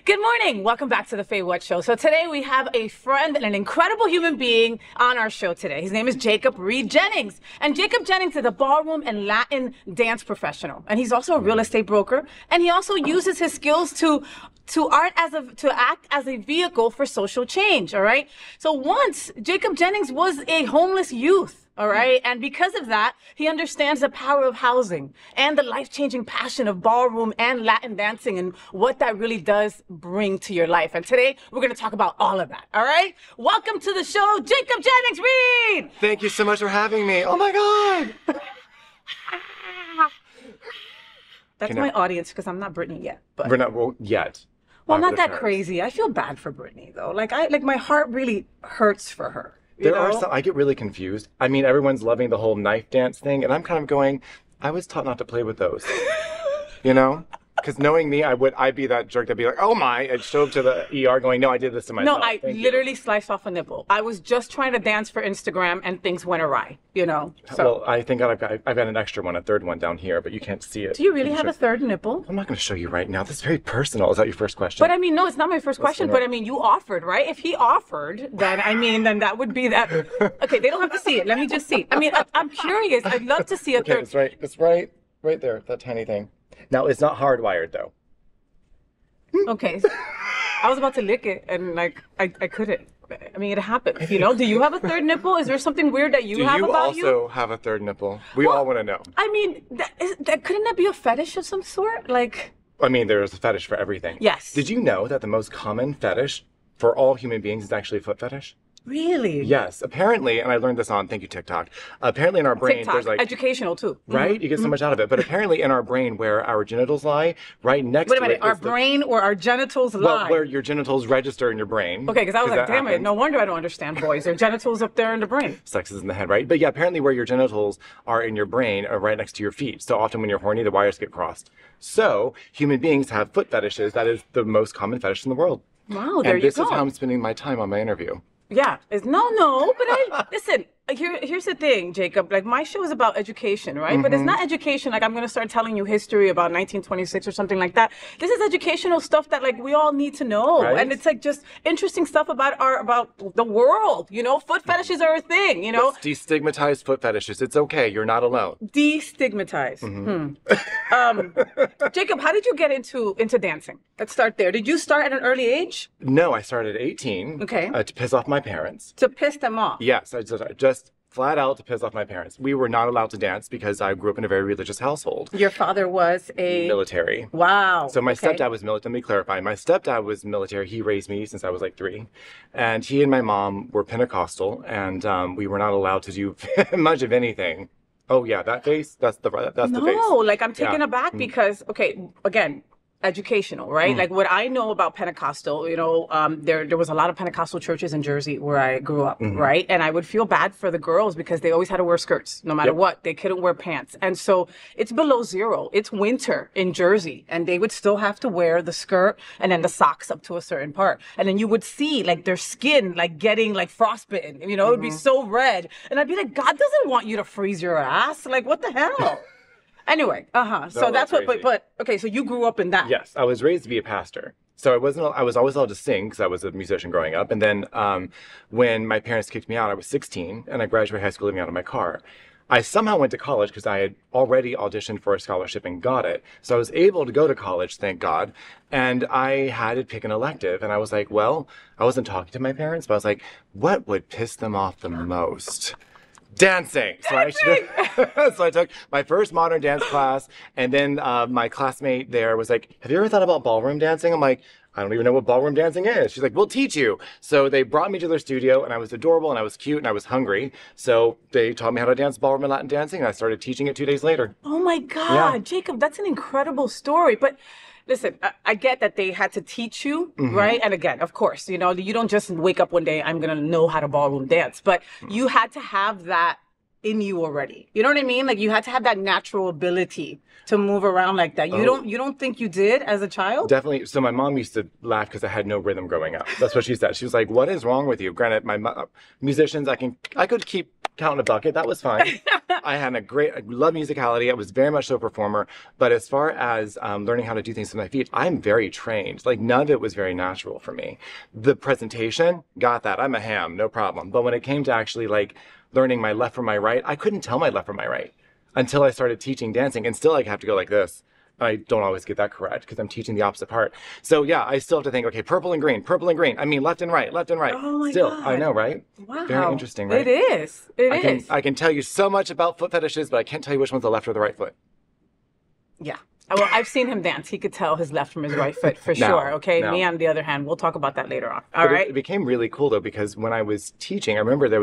Good morning. Welcome back to the FayWhat show. So today we have a friend and an incredible human being on our show today. His name is Jacob Reed Jennings. And Jacob Jennings is a ballroom and Latin dance professional. And he's also a real estate broker. And he also uses his skills to act as a vehicle for social change. All right. So once Jacob Jennings was a homeless youth. All right. And because of that, he understands the power of housing and the life-changing passion of ballroom and Latin dancing and what that really does bring to your life. And today we're going to talk about all of that. All right. Welcome to the show, Jacob Jennings Reed. Thank you so much for having me. Oh my God. That's my audience because I'm not Brittany yet. But we're not yet. Well, not that crazy. I feel bad for Brittany though. Like my heart really hurts for her. There are some, I get really confused. I mean, everyone's loving the whole knife dance thing, and I'm kind of going, I was taught not to play with those. You know? Because knowing me, I'd be that jerk that'd be like, oh my, I'd show up to the ER going, no, I did this to myself. No, I literally sliced off a nipple. I was just trying to dance for Instagram and things went awry, you know? So. Well, I think I've got an extra one, a third one down here, but you can't see it. Do you really have a third nipple? I'm not going to show you right now. This is very personal. Is that your first question? But I mean, no, it's not my first question, but I mean, you offered, right? If he offered, then I mean, then that would be that. Okay, they don't have to see it. Let me just see. I mean, I'm curious. I'd love to see a third. It's right there, that tiny thing. Now, it's not hardwired though. Okay, I was about to lick it and like I couldn't. I mean, it happens, you know. Do you have a third nipple? Is there something weird that you have about you? Do you also have a third nipple? We all want to know. I mean, couldn't that be a fetish of some sort? Like, I mean, there's a fetish for everything. Yes. Did you know that the most common fetish for all human beings is actually a foot fetish? Really? Yes. Apparently, and I learned this on, thank you, TikTok. Apparently in our brain, TikTok, there's like... educational too. Right? Mm-hmm. You get so much out of it. But apparently in our brain, where our genitals lie, right next to it... Wait a minute, our brain or our genitals lie? Well, where your genitals register in your brain. Okay, because I was like, damn it, no wonder I don't understand boys. Their genitals up there in the brain. Sex is in the head, right? But yeah, apparently where your genitals are in your brain are right next to your feet. So often when you're horny, the wires get crossed. So human beings have foot fetishes. That is the most common fetish in the world. Wow, there you go. And this is how I'm spending my time on my interview. Yeah, no, but listen, here's the thing, Jacob, like my show is about education, right? Mm-hmm. But it's not education, like I'm going to start telling you history about 1926 or something like that. This is educational stuff that like we all need to know. Right? And it's like just interesting stuff about the world, you know? Foot fetishes are a thing, you know? Let's destigmatize foot fetishes. It's okay. You're not alone. Destigmatize. Jacob, how did you get into dancing? Let's start there. Did you start at an early age? No, I started at 18. Okay. To piss off my parents. To piss them off? Yes, I just flat out to piss off my parents. We were not allowed to dance because I grew up in a very religious household. Your father was a... military. Wow. So my stepdad was military. Let me clarify. My stepdad was military. He raised me since I was like 3. And he and my mom were Pentecostal, and we were not allowed to do much of anything. Oh yeah, that face, that's the face. No, like I'm taken aback because, okay, again, educational, right? Like what I know about Pentecostal, you know, there was a lot of Pentecostal churches in Jersey where I grew up, right? And I would feel bad for the girls because they always had to wear skirts, no matter what. They couldn't wear pants. And so it's below 0. It's winter in Jersey and they would still have to wear the skirt and then the socks up to a certain part. And then you would see like their skin like getting like frostbitten, you know, it would be so red. And I'd be like, God doesn't want you to freeze your ass. Like, what the hell? Anyway, so that's what, but okay, so you grew up in that. Yes, I was raised to be a pastor. So I was always allowed to sing because I was a musician growing up. And then when my parents kicked me out, I was 16 and I graduated high school living out of my car. I somehow went to college because I had already auditioned for a scholarship and got it. So I was able to go to college, thank God. And I had to pick an elective. And I was like, well, I wasn't talking to my parents, but I was like, what would piss them off the most? Dancing. So I took my first modern dance class, and then my classmate there was like, have you ever thought about ballroom dancing? I'm like, I don't even know what ballroom dancing is. She's like, we'll teach you. So they brought me to their studio, and I was adorable, and I was cute, and I was hungry. So they taught me how to dance ballroom and Latin dancing, and I started teaching it 2 days later. Oh my God, Jacob, that's an incredible story. But listen, I get that they had to teach you, right? And again, of course, you know, you don't just wake up one day, I'm going to know how to ballroom dance, but you had to have that in you already. You know what I mean? Like you had to have that natural ability to move around like that. You don't think you did as a child? Definitely. So my mom used to laugh because I had no rhythm growing up. That's what she said. She was like, what is wrong with you? Granted, musicians, I could keep count in a bucket. That was fine. I love musicality. I was very much so a performer. But as far as learning how to do things with my feet, I'm very trained. Like, none of it was very natural for me. The presentation, got that. I'm a ham, no problem. But when it came to actually like learning my left from my right, I couldn't tell my left from my right until I started teaching dancing. And still I have to go like this. I don't always get that correct because I'm teaching the opposite part. So yeah, I still have to think, okay, purple and green, purple and green. I mean, left and right, left and right. Oh my still, God. I know, right? Wow. Very interesting, right? It is. It is. I can tell you so much about foot fetishes, but I can't tell you which one's the left or the right foot. Yeah. Well, I've seen him dance. He could tell his left from his right foot for No, sure. Okay. no. Me, on the other hand, we'll talk about that later on. All But right. It became really cool though, because when I was teaching, I remember there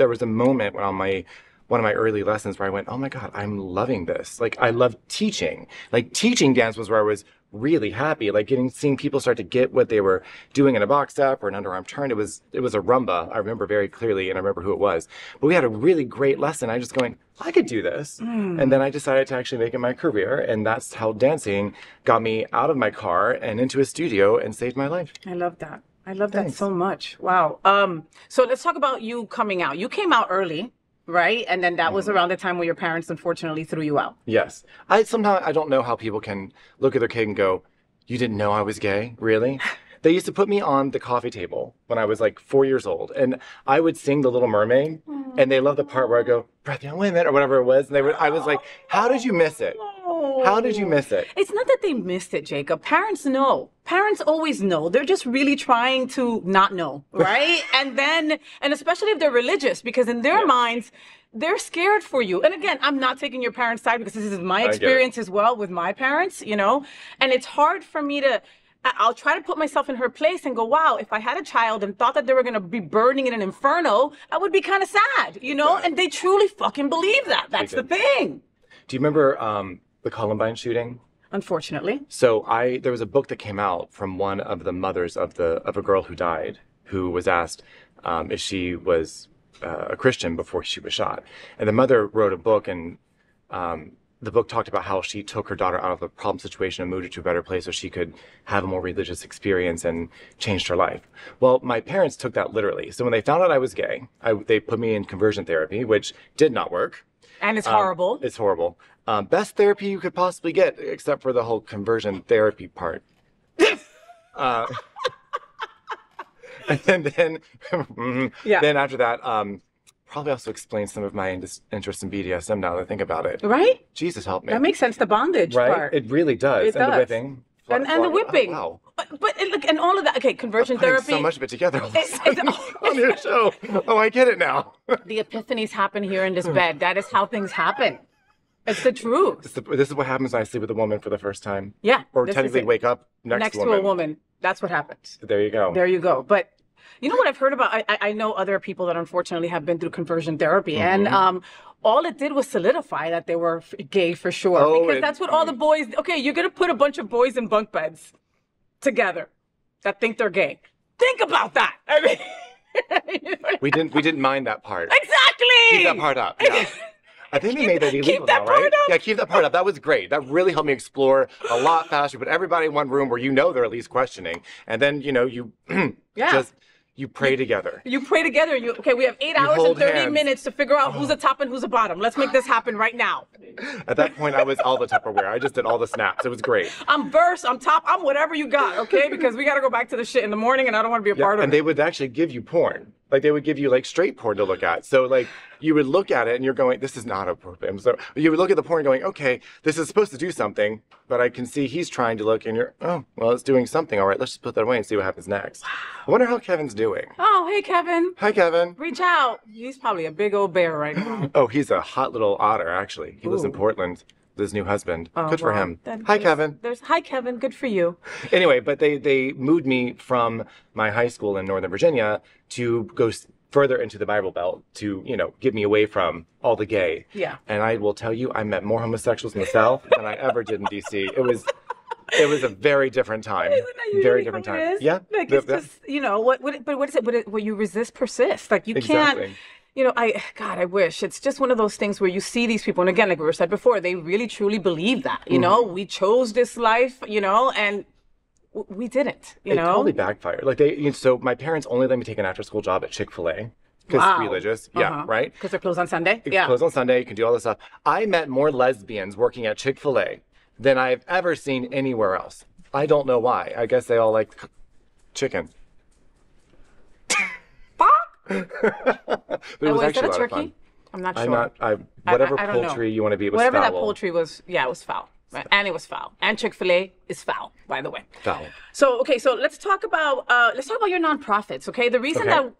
was a moment when on one of my early lessons where I went, oh my God, I'm loving this. Like, I love teaching. Like, teaching dance was where I was really happy. Like, seeing people start to get what they were doing in a box step or an underarm turn. It was a rumba. I remember very clearly, and I remember who it was. But we had a really great lesson. I was just going, I could do this. And then I decided to actually make it my career. And that's how dancing got me out of my car and into a studio and saved my life. I love that. I love Thanks. that so much. Wow. So let's talk about you coming out. You came out early, right? And then that was around the time where your parents unfortunately threw you out. Yes. Sometimes I don't know how people can look at their kid and go, you didn't know I was gay? Really? They used to put me on the coffee table when I was like 4 years old, and I would sing The Little Mermaid, and they loved the part where I go, breath young women, or whatever it was. And I was like, how did you miss it? How did you miss it? It's not that they missed it, Jacob. Parents know. Parents always know. They're just really trying to not know, right? and especially if they're religious, because in their minds, they're scared for you. And again, I'm not taking your parents' side because this is my experience as well with my parents, you know? And it's hard for me I'll try to put myself in her place and go, wow, if I had a child and thought that they were going to be burning in an inferno, I would be kind of sad, you know? And they truly fucking believe that. That's the thing. Do you remember the Columbine shooting? Unfortunately. So there was a book that came out from one of the mothers of a girl who died, who was asked if she was a Christian before she was shot. And the mother wrote a book, and the book talked about how she took her daughter out of a problem situation and moved her to a better place so she could have a more religious experience and changed her life. Well, my parents took that literally. So when they found out I was gay, they put me in conversion therapy, which did not work. And it's horrible. It's horrible. Best therapy you could possibly get, except for the whole conversion therapy part. And then after that, probably also explains some of my interest in BDSM now that I think about it. Right? Jesus help me. That makes sense, the bondage right? part. It really does. It And does. the whipping. And the whipping. Oh, wow. But look, and all of that. Okay, conversion I'm putting therapy. so much of it together all of a It's- sudden on your show. Oh, I get it now. The epiphanies happen here in this bed. That is how things happen. It's the truth. This is what happens when I sleep with a woman for the first time. Yeah. Or this is technically it. wake up next to a woman. That's what happens. There you go. There you go. But you know what I've heard about? I know other people that unfortunately have been through conversion therapy, and all it did was solidify that they were gay for sure. Oh, because that's what all the boys. Okay, you're gonna put a bunch of boys in bunk beds together that think they're gay. Think about that. I mean, We didn't mind that part. exactly. Keep that part up. Yeah. I think they made that illegal that now, right? part up. Yeah, keep that part up. That was great. That really helped me explore a lot faster. But everybody in one room where they're at least questioning, and then you you pray together. You pray together. We have 8 hours and hold 30 hands. minutes to figure out who's a top and who's a bottom. Let's make this happen right now. At that point, I was all the Tupperware. I just did all the snaps. It was great. I'm verse, I'm top, I'm whatever you got, okay? Because we got to go back to the shit in the morning and I don't want to be a part of And it. they would actually give you porn. Like, they would give you, like, straight porn to look at. So, like, you would look at it and you're going, this is not appropriate. So you would look at the porn going, okay, this is supposed to do something, but I can see he's trying to look and you're, oh, well, it's doing something. All right, let's just put that away and see what happens next. I wonder how Kevin's doing. Oh, hey, Kevin. Hi, Kevin. Reach out. He's probably a big old bear right now. Oh, he's a hot little otter, actually. He lives in Portland with his new husband. Oh, Good for well, him. then Hi, Kevin. Hi, Kevin. Good for you. Anyway, but they moved me from my high school in Northern Virginia to go further into the Bible Belt to, get me away from all the gay. Yeah. And I will tell you, I met more homosexuals in the South than I ever did in D.C. It was a very different time. Isn't that usually Very different how it time. is? Yeah. Like, it's just, but what is it? What you resist persists. Like, you Exactly. can't, I wish. It's just one of those things where you see these people, and again, like we said before, they really truly believe that, we chose this life, and we didn't, It totally backfired. Like so my parents only let me take an after-school job at Chick-fil-A. because religious. Yeah, right? Because they're closed on Sunday? It's closed on Sunday. You can do all this stuff. I met more lesbians working at Chick-fil-A than I've ever seen anywhere else. I don't know why. I guess they all like chicken. But it was actually a lot of fun. I'm not sure. Whatever I don't poultry know. you want to be, it was Whatever foul. that poultry was, it was foul. Right? And it was foul. And Chick-fil-A is foul, by the way. Foul. So, okay, so let's talk about your nonprofits, okay? The reason that,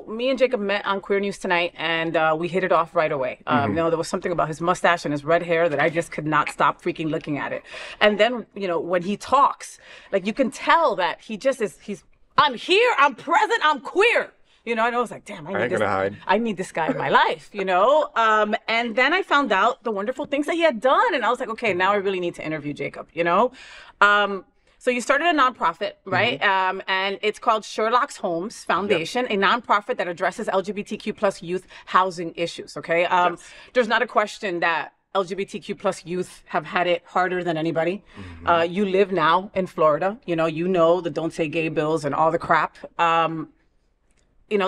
me and Jacob met on Queer News Tonight, and we hit it off right away. There was something about his mustache and his red hair that I just could not stop freaking looking at it. And then, when he talks, like, you can tell that he just is, I'm here, I'm present, I'm queer. And I was like, damn, I need this guy in my life, And then I found out the wonderful things that he had done. And I was like, okay, now I really need to interview Jacob, So you started a nonprofit, right? And it's called Sherlock's Homes Foundation, a nonprofit that addresses LGBTQ plus youth housing issues, okay? There's not a question that LGBTQ plus youth have had it harder than anybody. You live now in Florida, you know the Don't Say Gay bills and all the crap.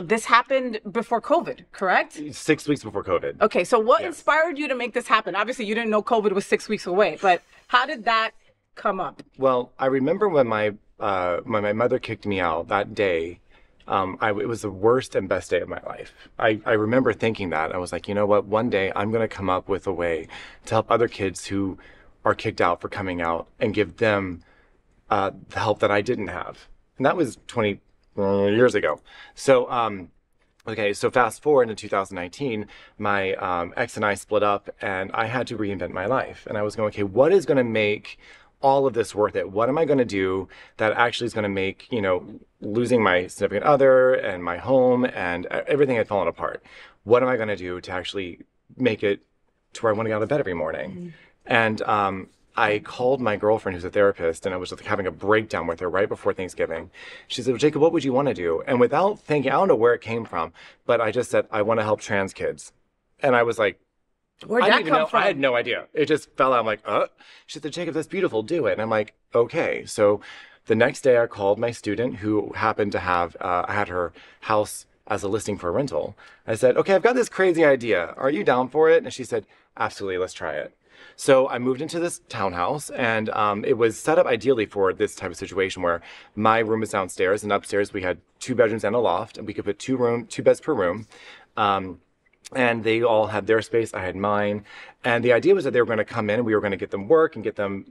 This happened before COVID, correct? 6 weeks before COVID. Okay, so what inspired you to make this happen? Obviously, you didn't know COVID was 6 weeks away, but how did that come up? Well, I remember when my mother kicked me out that day. It was the worst and best day of my life. I remember thinking that. I was like, you know what? One day I'm going to come up with a way to help other kids who are kicked out for coming out and give them the help that I didn't have. And that was 20 years ago. So, so fast forward into 2019, my ex and I split up, and I had to reinvent my life. And I was going, okay, what is going to make all of this worth it? What am I going to do that actually is going to make, losing my significant other and my home and everything had fallen apart? What am I going to do to actually make it to where I want to get out of bed every morning? And I called my girlfriend, who's a therapist, and I was just having a breakdown with her right before Thanksgiving. She said, well, Jacob, what would you want to do? And without thinking, I don't know where it came from, but I just said, I want to help trans kids. And I was like, where'd that come from? I had no idea. It just fell out. I'm like, She said, Jacob, that's beautiful. Do it. And I'm like, okay. So the next day I called my student who happened to have, I had her house as a listing for a rental. I said, okay, I've got this crazy idea. Are you down for it? And she said, absolutely, let's try it. So I moved into this townhouse, and it was set up ideally for this type of situation where my room is downstairs, and upstairs we had 2 bedrooms and a loft, and we could put 2 beds per room. And they all had their space, I had mine. And the idea was that they were going to come in and we were going to get them work and get them,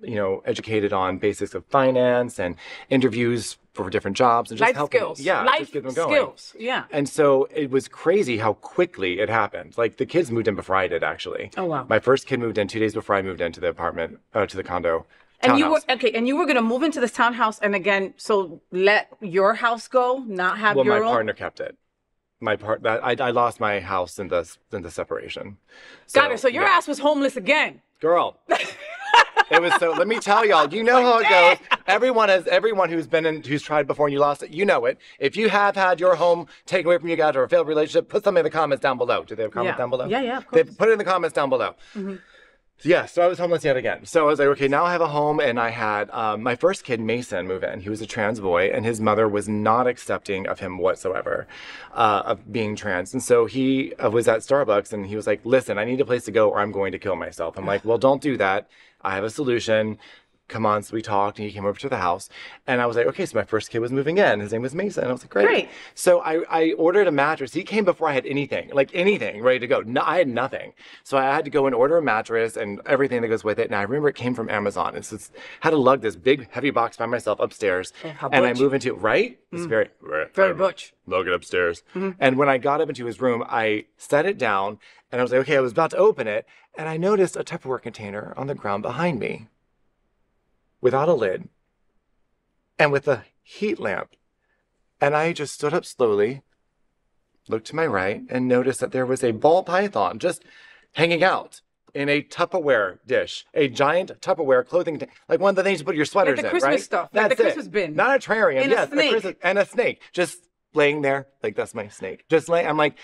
educated on basics of finance and interviews for different jobs and just life help skills. them, just get them going. Skills. Yeah. And so it was crazy how quickly it happened. Like the kids moved in before I did, actually. Oh, wow. My first kid moved in 2 days before I moved into the apartment, to the condo. And you were going to move into this townhouse and again, so let your house go, not have your own? Well, my partner kept it. I lost my house in the separation. Got it. So your ass was homeless again. Girl. It was so, let me tell y'all, you know how it goes. Everyone who's tried before and you lost it, you know it. If you have had your home taken away from you guys or a failed relationship, put something in the comments down below. Do they have comments down below? Yeah, of course. Put it in the comments down below. Yeah, so I was homeless yet again. So I was like, okay, now I have a home, and I had my first kid, Mason, move in. He was a trans boy, and his mother was not accepting of him whatsoever, of being trans. And so he was at Starbucks, and he was like, listen, I need a place to go or I'm going to kill myself. I'm like, well, don't do that. I have a solution. Come on. So we talked, and he came over to the house, and I was like, okay, so my first kid was moving in. His name was Mason. And I was like, great. So I ordered a mattress. He came before I had anything ready to go. No, I had nothing. So I had to go and order a mattress and everything that goes with it. And I remember it came from Amazon. It's just had to lug this big, heavy box by myself upstairs. And I move into it, right? It's very butch. Lug it upstairs. And when I got up into his room, I set it down, and I was like, okay, I was about to open it, and I noticed a Tupperware container on the ground behind me, without a lid, and with a heat lamp. And I just stood up slowly, looked to my right, and noticed that there was a ball python just hanging out in a Tupperware dish, a giant Tupperware clothing, like one of the things you put your sweaters in, right? Like the Christmas stuff, like the Christmas bin. Not a terrarium, yes. And a snake, just laying there, like that's my snake. I'm like,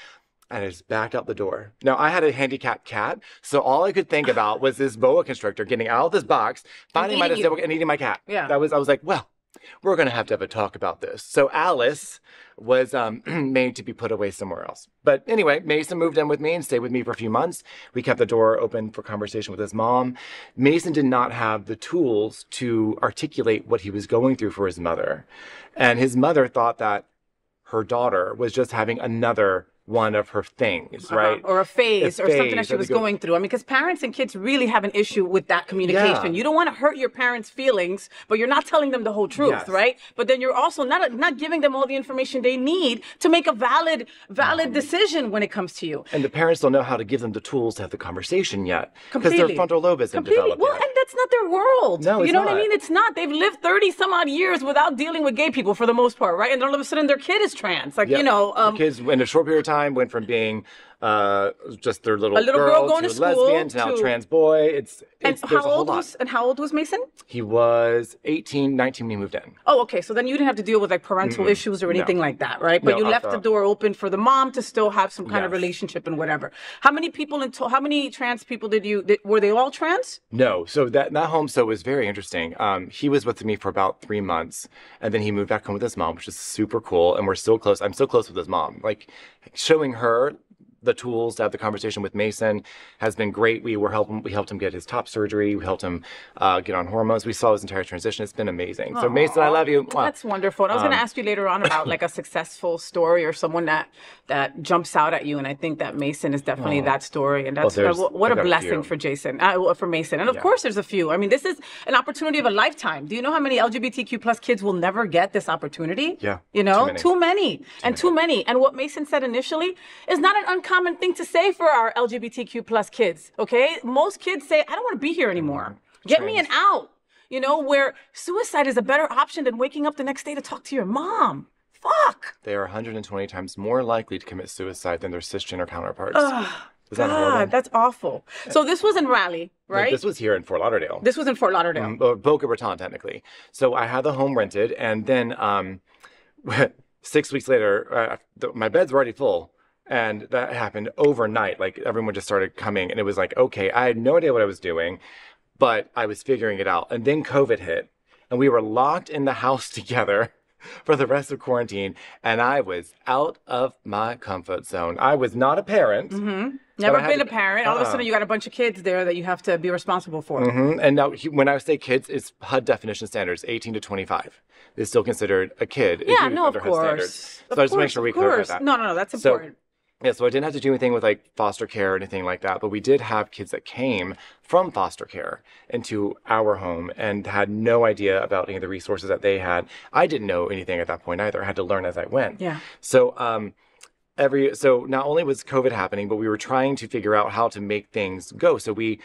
and I just backed out the door. Now, I had a handicapped cat, so all I could think about was this boa constrictor getting out of this box, finding my disabled and eating my cat. Yeah. I was like, well, we're going to have a talk about this. So Alice was made to be put away somewhere else. But anyway, Mason moved in with me and stayed with me for a few months. We kept the door open for conversation with his mom. Mason did not have the tools to articulate what he was going through for his mother. And his mother thought that her daughter was just having another one of her things, right? Or a phase or something that she was going through. I mean, because parents and kids really have an issue with that communication. Yeah. You don't want to hurt your parents' feelings, but you're not telling them the whole truth, right? But then you're also not giving them all the information they need to make a valid decision when it comes to you. And the parents don't know how to give them the tools to have the conversation yet. Because their frontal lobe isn't developed Well, yet. and that's not their world. No, it's you know not. what I mean? It's not. They've lived 30 some odd years without dealing with gay people for the most part, right? And then all of a sudden their kid is trans. Like, you know. The kids, in a short period of time, went from being just their little girl going to to school, lesbian to now trans boy. It's there's a whole lot. And how old was Mason? He was 18, 19 when he moved in. Oh, okay. So then you didn't have to deal with like parental issues or anything like that, right? But No, you left the door open for the mom to still have some kind of relationship and whatever. How many people how many trans people were they all trans? No. So that home was very interesting. He was with me for about 3 months, and then he moved back home with his mom, which is super cool. And we're still close. I'm still close with his mom. Like showing her the tools to have the conversation with Mason has been great. We helped him get his top surgery. We helped him get on hormones. We saw his entire transition. It's been amazing. So Mason, I love you. That's wonderful. And I was going to ask you later on about like a successful story or someone that jumps out at you. And I think that Mason is definitely that story. And that's what a blessing for for Mason. And of course, there's a few. I mean, this is an opportunity of a lifetime. Do you know how many LGBTQ plus kids will never get this opportunity? Yeah. You know, too many. And what Mason said initially is not an uncommon thing to say for our LGBTQ plus kids, okay? Most kids say, I don't want to be here anymore. Get me an out. You know, where suicide is a better option than waking up the next day to talk to your mom. Fuck. They are 120 times more likely to commit suicide than their cisgender counterparts. Is that God, horrible? that's awful. So this was in Raleigh, right? No, this was here in Fort Lauderdale. This was in Fort Lauderdale. Boca Raton, technically. So I had the home rented, and then 6 weeks later, my bed's already full. And that happened overnight. Like everyone just started coming, and it was like, okay, I had no idea what I was doing, but I was figuring it out. And then COVID hit, and we were locked in the house together for the rest of quarantine, and I was out of my comfort zone. I was not a parent. Never been a parent. All of a sudden, you got a bunch of kids there that you have to be responsible for. And now, when I say kids, it's HUD definition standards, 18 to 25 is still considered a kid. Yeah, no, of course. Standards. So I just want to make sure we clarify that. No, that's important. So I didn't have to do anything with like foster care or anything like that, but we did have kids that came from foster care into our home and had no idea about any of the resources that they had. I didn't know anything at that point either. I had to learn as I went. Yeah. So so not only was COVID happening, but we were trying to figure out how to make things go. So the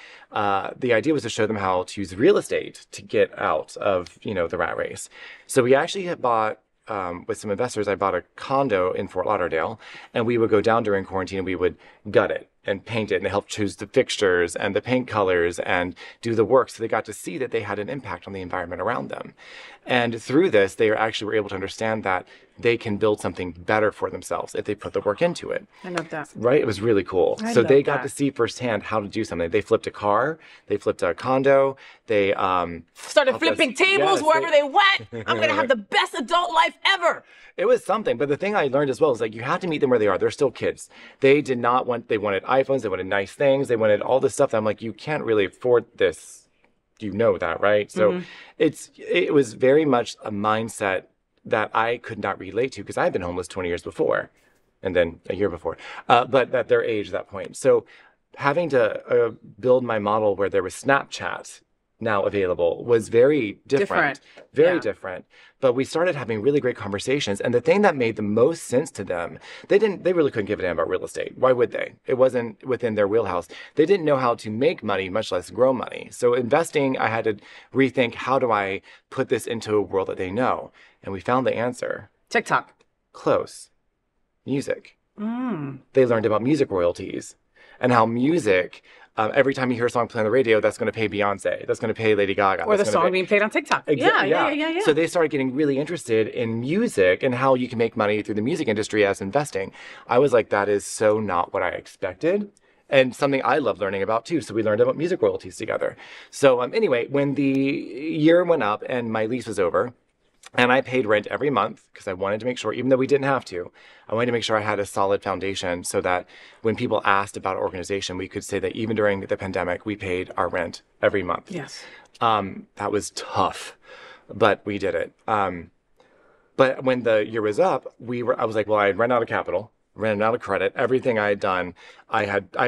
idea was to show them how to use real estate to get out of, the rat race. So we actually had bought, with some investors, I bought a condo in Fort Lauderdale, and we would go down during quarantine and we would gut it and paint it, and they helped choose the fixtures and the paint colors and do the work. So they got to see that they had an impact on the environment around them. And through this, they actually were able to understand that they can build something better for themselves if they put the work into it. I love that. Right? It was really cool. So they got to see firsthand how to do something. They flipped a car. They flipped a condo. They started flipping tables wherever they went. I'm going to have the best adult life ever. It was something. But the thing I learned as well is like you have to meet them where they are. They're still kids. They wanted iPhones. They wanted nice things. They wanted all this stuff that I'm like, you can't really afford this. You know that, right? So it was very much a mindset that I could not relate to because I had been homeless 20 years before and then a year before, but at their age at that point. So having to build my model where there was Snapchat now available was very different. Very different. But we started having really great conversations. And the thing that made the most sense to them, they really couldn't give a damn about real estate. Why would they? It wasn't within their wheelhouse. They didn't know how to make money, much less grow money. So investing, I had to rethink, how do I put this into a world that they know? And we found the answer. TikTok. Close. Music. They learned about music royalties and how music, every time you hear a song play on the radio, that's going to pay Beyonce. That's going to pay Lady Gaga. Or the song being played on TikTok. Yeah. So they started getting really interested in music and how you can make money through the music industry as investing. I was like, that is so not what I expected. And something I love learning about too. So we learned about music royalties together. So anyway, when the year went up and my lease was over, And I paid rent every month because I wanted to make sure, even though we didn't have to, I wanted to make sure I had a solid foundation so that when people asked about our organization, we could say that even during the pandemic, we paid our rent every month. Yes. That was tough, but we did it. But when the year was up, I was like, well, I had run out of capital, ran out of credit, everything I had done.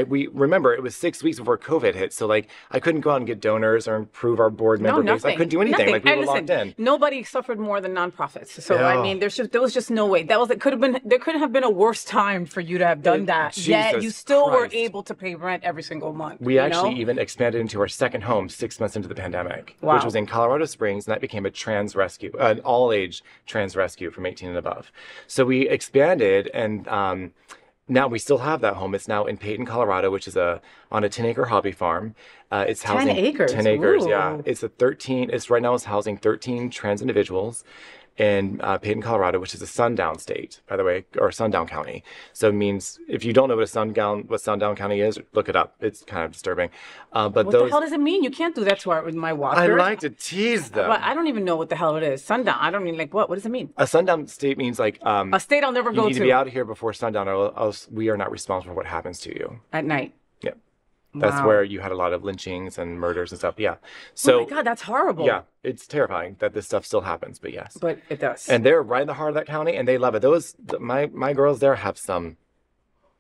We remember it was 6 weeks before COVID hit. So like I couldn't go out and get donors or improve our board member base. I couldn't do anything. Nothing. Like we were locked in. Nobody suffered more than nonprofits. So I mean, there was just no way. There couldn't have been a worse time for you to have done that. Yet you still were able to pay rent every single month. We actually even expanded into our second home 6 months into the pandemic, which was in Colorado Springs, and that became a trans rescue, an all-age trans rescue from 18 and above. So we expanded, and now we still have that home. It's now in Peyton, Colorado, which is on a 10-acre hobby farm. It's housing 10 acres. 10 acres, Ooh. yeah. It's right now it's housing 13 trans individuals in Peyton, Colorado, which is a sundown state, by the way, or sundown county. So it means if you don't know what sundown county is, look it up. It's kind of disturbing. But what the hell does it mean? You can't do that with my walker. I like to tease them. But I don't even know what the hell it is. Sundown. I don't mean like what? What does it mean? A sundown state means like a state I'll never go to. You need to be out of here before sundown, or else we are not responsible for what happens to you at night. Yeah. That's where you had a lot of lynchings and murders and stuff. Yeah. So, oh my God, that's horrible. Yeah. It's terrifying that this stuff still happens, but yes. But it does. And they're right in the heart of that county, and they love it. My girls there have some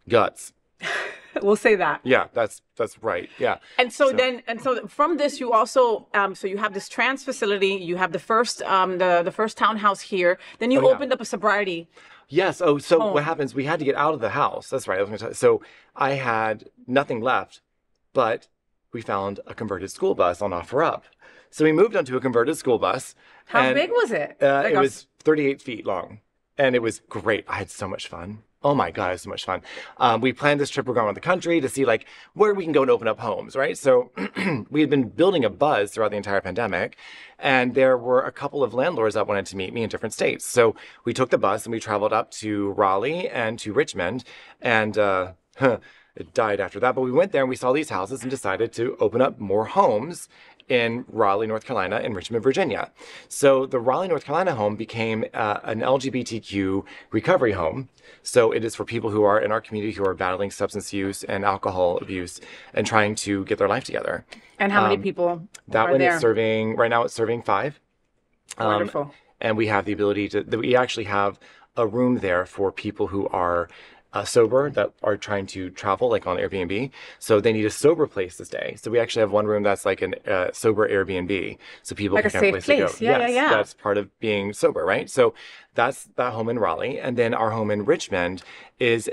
guts. We'll say that. Yeah, that's right. Yeah. And so from this, you also so you have this trans facility. You have the first the first townhouse here. Then you opened up a sobriety. Yes. Oh, so what happens? We had to get out of the house. That's right. I was going to tell you. So I had nothing left, but we found a converted school bus on OfferUp. So we moved onto a converted school bus. How big was it? It was 38 feet long, and it was great. I had so much fun. Oh my God, it was so much fun. We planned this trip. We're going around the country to see like where we can go and open up homes, right? So we had been building a buzz throughout the entire pandemic, and there were a couple of landlords that wanted to meet me in different states. So we took the bus and we traveled up to Raleigh and to Richmond, and it died after that. But we went there and we saw these houses and decided to open up more homes in Raleigh, North Carolina, and Richmond, Virginia. So the Raleigh, North Carolina home became an LGBTQ recovery home. So it is for people who are in our community who are battling substance use and alcohol abuse and trying to get their life together. And how many people that are one there? is serving, right now it's serving 5. Wonderful. And we have the ability we actually have a room there for people who are sober that are trying to travel, like on Airbnb. So they need a sober place to stay. So we actually have one room that's like a sober Airbnb, so people like can have a place to go. Yeah. That's part of being sober, right? So that's that home in Raleigh, and then our home in Richmond is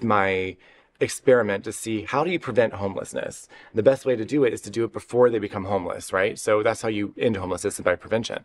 my experiment to see how do you prevent homelessness. The best way to do it is to do it before they become homeless, right? So that's how you end homelessness, by prevention.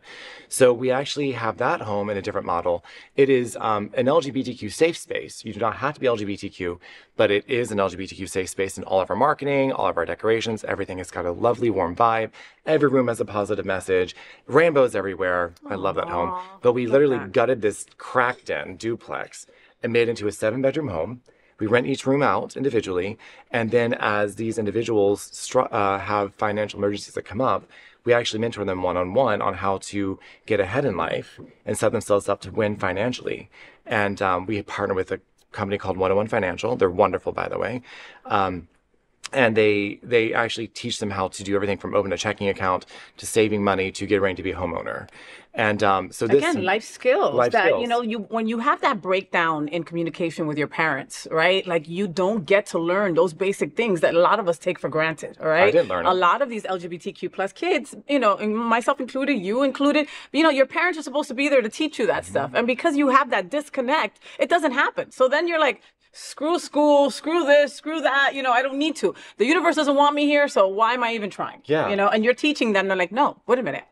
So we actually have that home in a different model. It is an LGBTQ safe space. You do not have to be LGBTQ, but it is an LGBTQ safe space in all of our marketing, all of our decorations. Everything has got a lovely warm vibe. Every room has a positive message. Rainbows everywhere. I love that home. But we literally gutted this cracked in duplex and made it into a 7-bedroom home. We rent each room out individually, and then as these individuals have financial emergencies that come up, we actually mentor them one-on-one on how to get ahead in life and set themselves up to win financially. And we partner with a company called 101 Financial. They're wonderful, by the way. And they actually teach them how to do everything from open a checking account to saving money to get ready to be a homeowner. And so this again, life skills. skills. You know, when you have that breakdown in communication with your parents, right? Like you don't get to learn those basic things that a lot of us take for granted. All right, I didn't learn it. A lot of these LGBTQ plus kids, you know, and myself included, you included. You know, your parents are supposed to be there to teach you that stuff, and because you have that disconnect, it doesn't happen. So then you're like, screw school, screw this, screw that. You know, I don't need to. The universe doesn't want me here, so why am I even trying? Yeah. You know, and you're teaching them. They're like, no, wait a minute.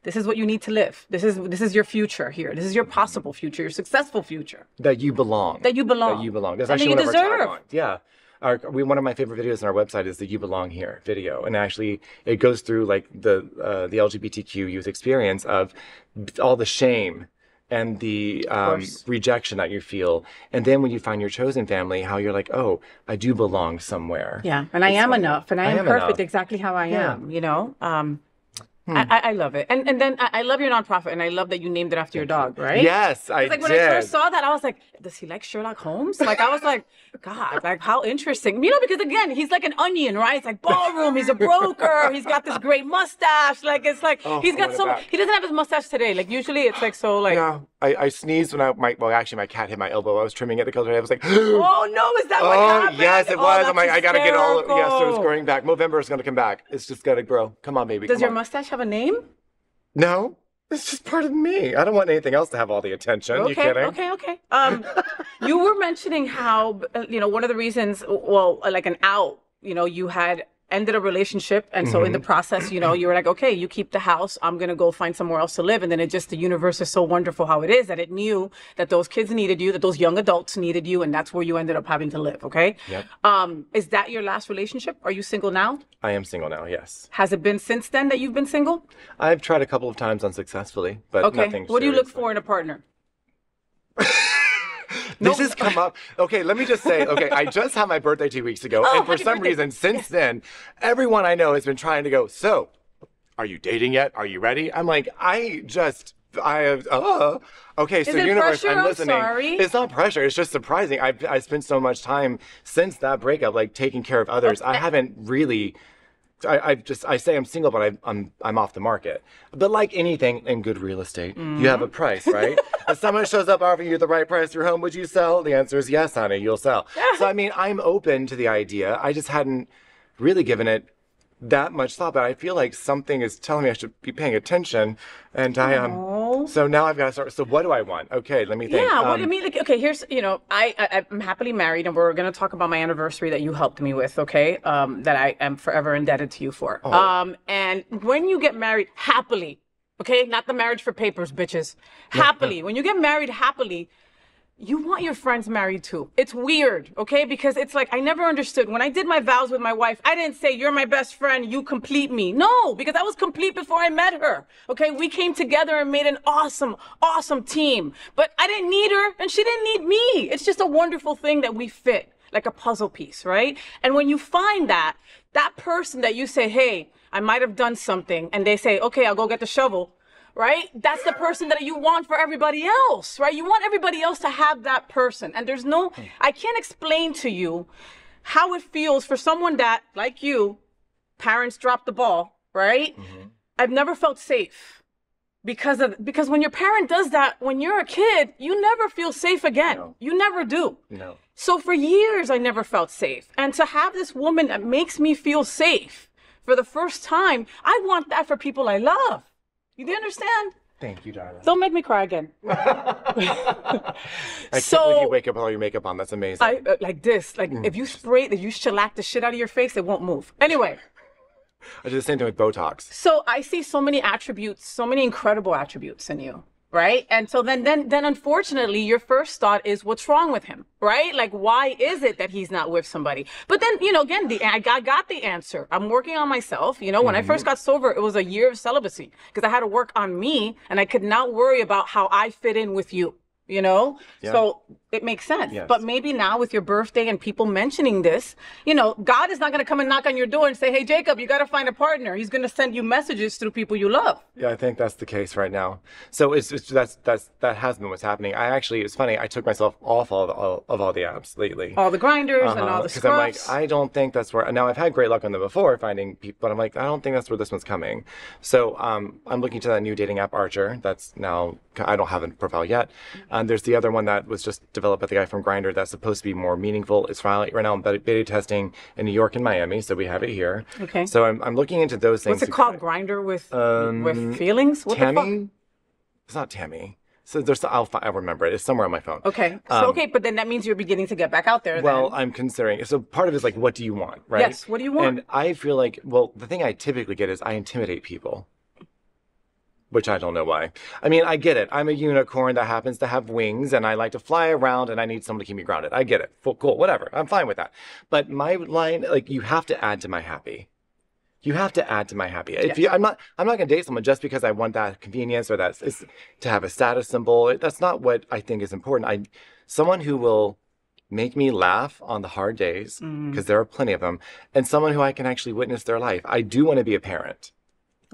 This is what you need to live. This is your future here. This is your possible future, your successful future. That you belong. That you belong. That you belong. That's and actually that you one of our deserve. taglines. Yeah. One of my favorite videos on our website is the "You Belong Here" video, and actually it goes through like the LGBTQ youth experience of all the shame and the rejection that you feel, and then when you find your chosen family, how you're like, oh, I do belong somewhere. Yeah, and I am enough, and I am perfect enough. exactly how I am. You know. I love it. And then I love your nonprofit, and I love that you named it after your dog, right? Yes, I like did. when I first saw that, I was like, does he like Sherlock Holmes? Like, I was like, God, like how interesting. You know, because again, he's like an onion, right? It's like ballroom, he's a broker, he's got this great mustache. Like, it's like, he's got so much. He doesn't have his mustache today. Like, usually it's like so like. Yeah, I sneezed when actually my cat hit my elbow. I was trimming it the other day. I was like, oh no, is that what happened? Yes, it was. I'm like, I gotta get all, so it's hysterical. growing back. November is gonna come back. It's just gotta grow. Come on, baby. Does your mustache have a name? No, it's just part of me. I don't want anything else to have all the attention. Okay, You kidding? okay. You were mentioning how, one of the reasons, well, like an out, you had ended a relationship. And so in the process, you were like, okay, you keep the house. I'm going to go find somewhere else to live. And then the universe is so wonderful how it is that it knew that those kids needed you, that those young adults needed you. And that's where you ended up having to live. Okay. Yep. Is that your last relationship? Are you single now? I am single now, yes. Has it been since then that you've been single? I've tried a couple of times unsuccessfully, but nothing. What do you look for in a partner? This has come up. Okay, let me just say, I just had my birthday 2 weeks ago, and for some reason, since then, everyone I know has been trying to go, so, are you dating yet? Are you ready? I'm like, okay, so universe, pressure? I'm listening. I'm sorry. It's not pressure, it's just surprising. I spent so much time since that breakup, like, taking care of others. I haven't really... I say I'm single, but I'm off the market. But like anything in good real estate, you have a price, right? If someone shows up offering you the right price for your home, would you sell? The answer is yes, honey, you'll sell. So I mean, I'm open to the idea. I just hadn't really given it that much thought, but I feel like something is telling me I should be paying attention, and I am. So now I've got to start. So what do I want? Okay, let me think. Yeah, what do you mean? Like, okay, here's I'm happily married, and we're gonna talk about my anniversary that you helped me with. Okay, that I am forever indebted to you for. And when you get married happily, okay, not the marriage for papers, bitches. Happily, when you get married happily. You want your friends married too. It's weird, okay? Because it's like, I never understood. When I did my vows with my wife, I didn't say, you're my best friend, you complete me. No, because I was complete before I met her, okay? We came together and made an awesome, awesome team. But I didn't need her, and she didn't need me. It's just a wonderful thing that we fit, like a puzzle piece, right? And when you find that person that you say, hey, I might have done something, and they say, okay, I'll go get the shovel, right? That's the person that you want for everybody else, right? You want everybody else to have that person. And there's no, I can't explain to you how it feels for someone that, like you, parents dropped the ball, right? I've never felt safe because when your parent does that, when you're a kid, you never feel safe again. No. You never do. No. So for years, I never felt safe. And to have this woman that makes me feel safe for the first time, I want that for people I love. You do understand? Thank you, darling. Don't make me cry again. I can't believe you wake up with all your makeup on. That's amazing. Like this. Like if you shellac the shit out of your face, it won't move. Anyway. I do the same thing with Botox. So I see so many attributes, so many incredible attributes in you. Right? And so then unfortunately, your first thought is, what's wrong with him? Right? Like, why is it that he's not with somebody? But then, again, I got the answer. I'm working on myself. When I first got sober, it was a year of celibacy because I had to work on me and I could not worry about how I fit in with you. Yeah. So it makes sense. Yes. But maybe now with your birthday and people mentioning this, God is not going to come and knock on your door and say, hey, Jacob, you got to find a partner. He's going to send you messages through people you love. Yeah, I think that's the case right now. So that has been what's happening. It's funny. I took myself off all the apps lately. All the grinders and all the scrubs. Because I'm like, I don't think that's where, now I've had great luck on them before finding people, but I'm like, I don't think that's where this one's coming. So I'm looking to that new dating app, Archer. That's now, I don't have a profile yet. There's the other one that was just developed by the guy from Grindr that's supposed to be more meaningful. It's right now in beta testing in New York and Miami, so we have it here. Okay. So I'm looking into those things. What's it called? Grindr with feelings? What Tammy? the fuck? It's not Tammy. So I'll remember it. It's somewhere on my phone. Okay. But then that means you're beginning to get back out there. Well, I'm considering. So part of it is like, what do you want, right? Yes. What do you want? And I feel like, the thing I typically get is I intimidate people. Which I don't know why. I mean, I get it. I'm a unicorn that happens to have wings and I like to fly around and I need someone to keep me grounded. I get it. Cool, whatever. I'm fine with that. But my line, like, you have to add to my happy. You have to add to my happy. If I'm not going to date someone just because I want that convenience or that is to have a status symbol. That's not what I think is important. Someone who will make me laugh on the hard days, because there are plenty of them, and someone who I can actually witness their life. I do want to be a parent.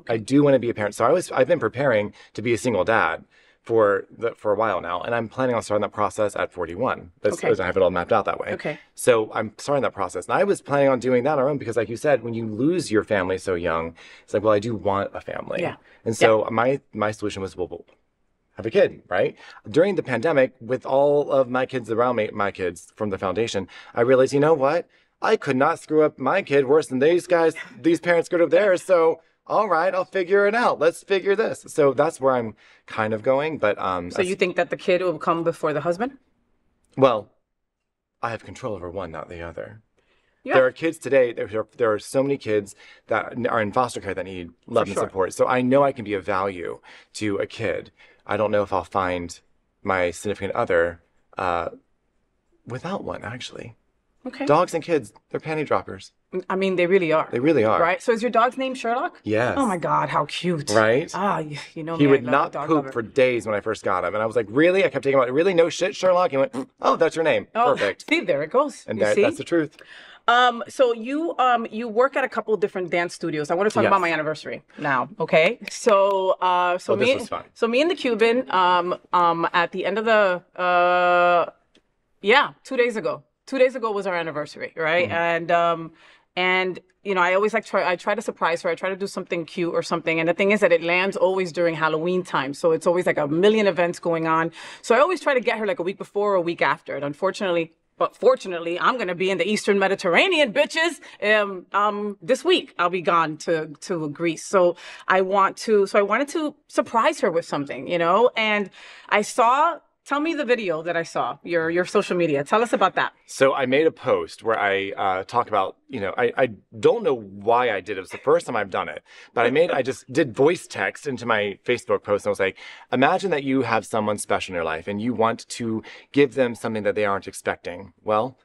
I do want to be a parent. So I've been preparing to be a single dad for a while now, and I'm planning on starting that process at 41. As I have it all mapped out that way. Okay. So I'm starting that process, and I was planning on doing that on our own because, like you said, when you lose your family so young, it's like, well, I do want a family. Yeah. And so my solution was, well, have a kid, right? During the pandemic, with all of my kids around me, my kids from the foundation, I realized, you know what? I could not screw up my kid worse than these parents screwed up theirs. So, all right, I'll figure it out. Let's figure this. So that's where I'm kind of going. But so you think that the kid will come before the husband? Well, I have control over one, not the other. Yeah. There are kids today, there are so many kids that are in foster care that need love and support. So I know I can be of value to a kid. I don't know if I'll find my significant other without one, actually. Okay. Dogs and kids, they're panty droppers. I mean, they really are. They really are. Right? So is your dog's name Sherlock? Yes. Oh my God, how cute. Right? You know he me, would I love not a dog poop lover. for days when I first got him. And I was like, really? I kept taking him out. Really? No shit, Sherlock? He went, oh, that's your name. Oh, Perfect. See, there it goes. And you see? that's the truth. So you work at a couple different dance studios. I want to talk about my anniversary now, okay? So this was fun. So me and the Cuban at the end of the 2 days ago. 2 days ago was our anniversary, right? Mm-hmm. And you know, I always I try to surprise her. I try to do something cute or something. And the thing is that it lands always during Halloween time. So it's always like a million events going on. So I always try to get her like a week before or a week after. And fortunately, I'm going to be in the Eastern Mediterranean, bitches. This week I'll be gone to Greece. So I wanted to surprise her with something, you know, and tell me the video that I saw, your social media. Tell us about that. So I made a post where I talk about, you know, I don't know why I did it. It was the first time I've done it, but I just did voice text into my Facebook post. And I was like, imagine that you have someone special in your life and you want to give them something that they aren't expecting. Well,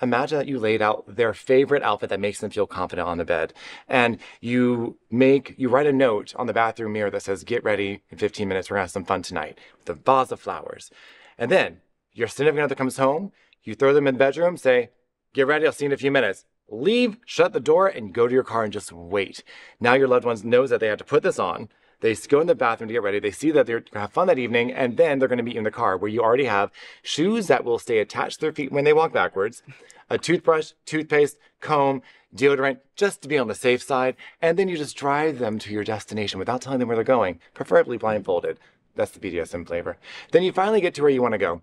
imagine that you laid out their favorite outfit that makes them feel confident on the bed. And you write a note on the bathroom mirror that says, get ready in 15 minutes. We're going to have some fun tonight with a vase of flowers. And then your significant other comes home. You throw them in the bedroom, say, get ready. I'll see you in a few minutes. Leave, shut the door, and go to your car and just wait. Now your loved ones knows that they have to put this on. They go in the bathroom to get ready. They see that they're going to have fun that evening, and then they're going to meet you in the car where you already have shoes that will stay attached to their feet when they walk backwards, a toothbrush, toothpaste, comb, deodorant, just to be on the safe side. And then you just drive them to your destination without telling them where they're going, preferably blindfolded. That's the BDSM flavor. Then you finally get to where you want to go,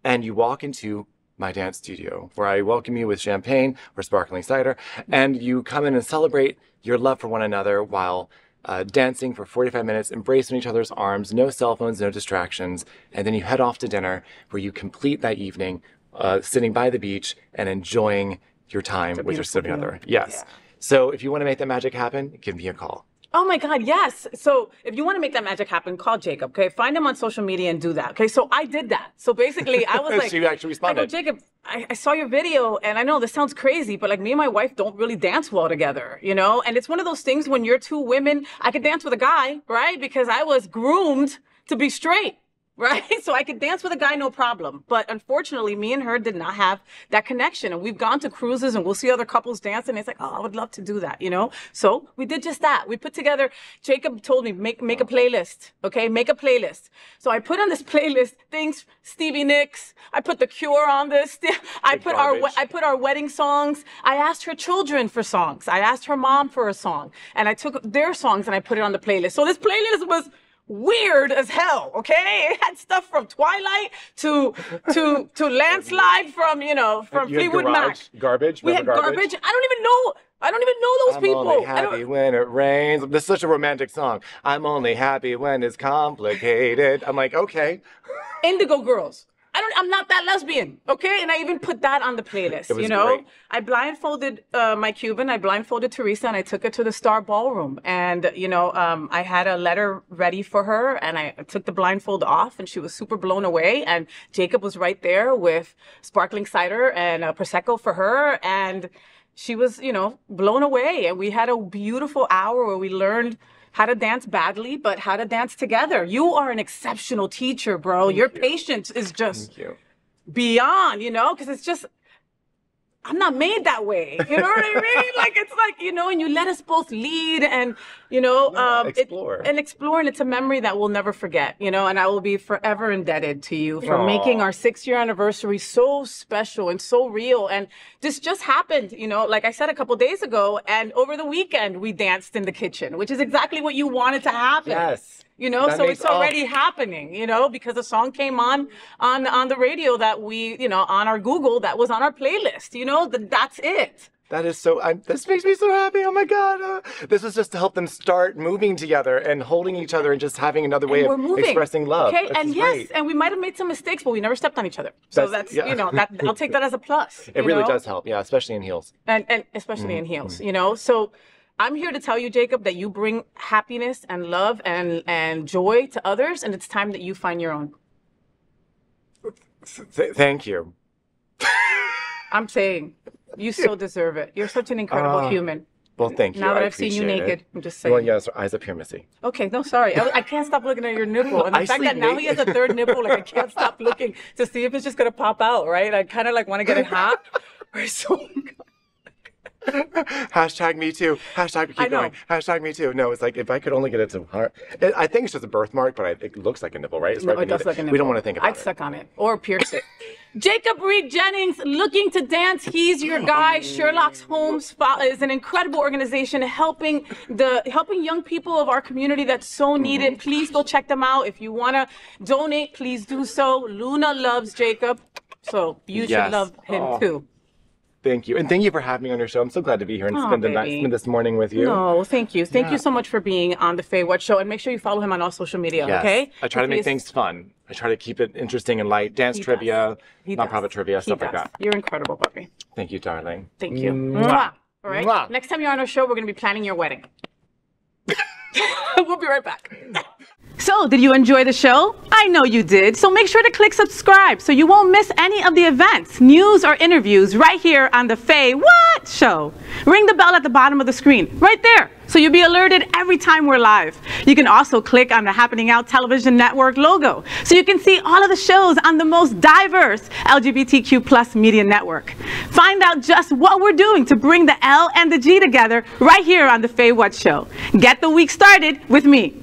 and you walk into my dance studio where I welcome you with champagne or sparkling cider, and you come in and celebrate your love for one another while dancing for 45 minutes, embracing each other's arms, no cell phones, no distractions. And then you head off to dinner where you complete that evening sitting by the beach and enjoying your time with your significant other. Yes. Yeah. So if you want to make that magic happen, give me a call. Oh my God, yes. So if you want to make that magic happen, call Jacob, okay? Find him on social media and do that, okay? So I did that. So basically, I was like... She actually responded. I go, Jacob, I saw your video, and I know this sounds crazy, but like me and my wife don't really dance well together, you know? And it's one of those things when you're two women, I could dance with a guy, right? Because I was groomed to be straight. Right? So I could dance with a guy, no problem. But unfortunately, me and her did not have that connection. And we've gone to cruises and we'll see other couples dance. And it's like, oh, I would love to do that, you know? So we did just that. We put together, Jacob told me, make a playlist, okay? Make a playlist. So I put on this playlist things, Stevie Nicks. I put The Cure on this. I put our wedding songs. I asked her children for songs. I asked her mom for a song. And I took their songs and I put it on the playlist. So this playlist was weird as hell, okay? It had stuff from Twilight to Landslide from, you know, from Fleetwood Mac. Garbage? We had garbage. I don't even know those people. I'm only happy when it rains. This is such a romantic song. I'm only happy when it's complicated. I'm like, okay. Indigo Girls. I'm not that lesbian, okay? And I even put that on the playlist, you know? Great. I blindfolded my Cuban, I blindfolded Teresa, and I took her to the Star Ballroom. And, you know, I had a letter ready for her, and I took the blindfold off, and she was super blown away. And Jacob was right there with sparkling cider and Prosecco for her, and she was, you know, blown away. And we had a beautiful hour where we learned how to dance badly, but how to dance together. You are an exceptional teacher, bro. Your patience is just beyond, you know, because it's just, I'm not made that way. You know what I mean? Like, it's like, you know, and you let us both lead and, you know, explore. Explore. And it's a memory that we'll never forget, you know, and I will be forever indebted to you for making our 6-year anniversary so special and so real. And this just happened, you know, like I said a couple days ago, and over the weekend we danced in the kitchen, which is exactly what you wanted to happen. Yes. You know, so it's already happening, you know, because a song came on the radio that we, you know, on our Google, that was on our playlist, you know, that's it. That is so, this makes me so happy. Oh my God. This was just to help them start moving together and holding each other and just having another way of expressing love. Okay, and yes, and we might have made some mistakes, but we never stepped on each other. So that's you know, I'll take that as a plus. It really does help, yeah, especially in heels. And especially in heels, you know, so I'm here to tell you, Jacob, that you bring happiness and love and joy to others, and it's time that you find your own. Thank you. I'm saying, you so deserve it. You're such an incredible human. Well, thank you. Now that I've seen you naked, I'm just saying. Well, yes, eyes up here, Missy. Okay, no, sorry. I can't stop looking at your nipple. And the fact that now he has a third nipple, like I can't stop looking to see if it's just going to pop out, right? I kind of like want to get it hot. Hashtag me too. Hashtag keep going. Hashtag me too. No, it's like if I could only get it to heart. I think it's just a birthmark, but it looks like a nipple, right? It's no, it does look like a nipple. We don't want to think about it. I'd suck on it or pierce it. Jacob Reed Jennings, looking to dance. He's your guy. Sherlock Holmes is an incredible organization helping young people of our community that's so needed. Please go check them out. If you want to donate, please do so. Luna loves Jacob, so you should love him too. Thank you. And thank you for having me on your show. I'm so glad to be here and spend this morning with you. No, thank you. Thank you so much for being on the FayWhat show. And make sure you follow him on all social media, okay? I try to make things fun. I try to keep it interesting and light. Dance trivia, nonprofit trivia, stuff like that. You're incredible, puppy. Thank you, darling. Thank you. Mwah. All right? Mwah. Next time you're on our show, we're going to be planning your wedding. We'll be right back. So, did you enjoy the show? I know you did. So make sure to click subscribe so you won't miss any of the events, news, or interviews right here on the FayWhat show. Ring the bell at the bottom of the screen, right there, so you'll be alerted every time we're live. You can also click on the Happening Out Television Network logo so you can see all of the shows on the most diverse LGBTQ+ media network. Find out just what we're doing to bring the L and the G together right here on the FayWhat show. Get the week started with me.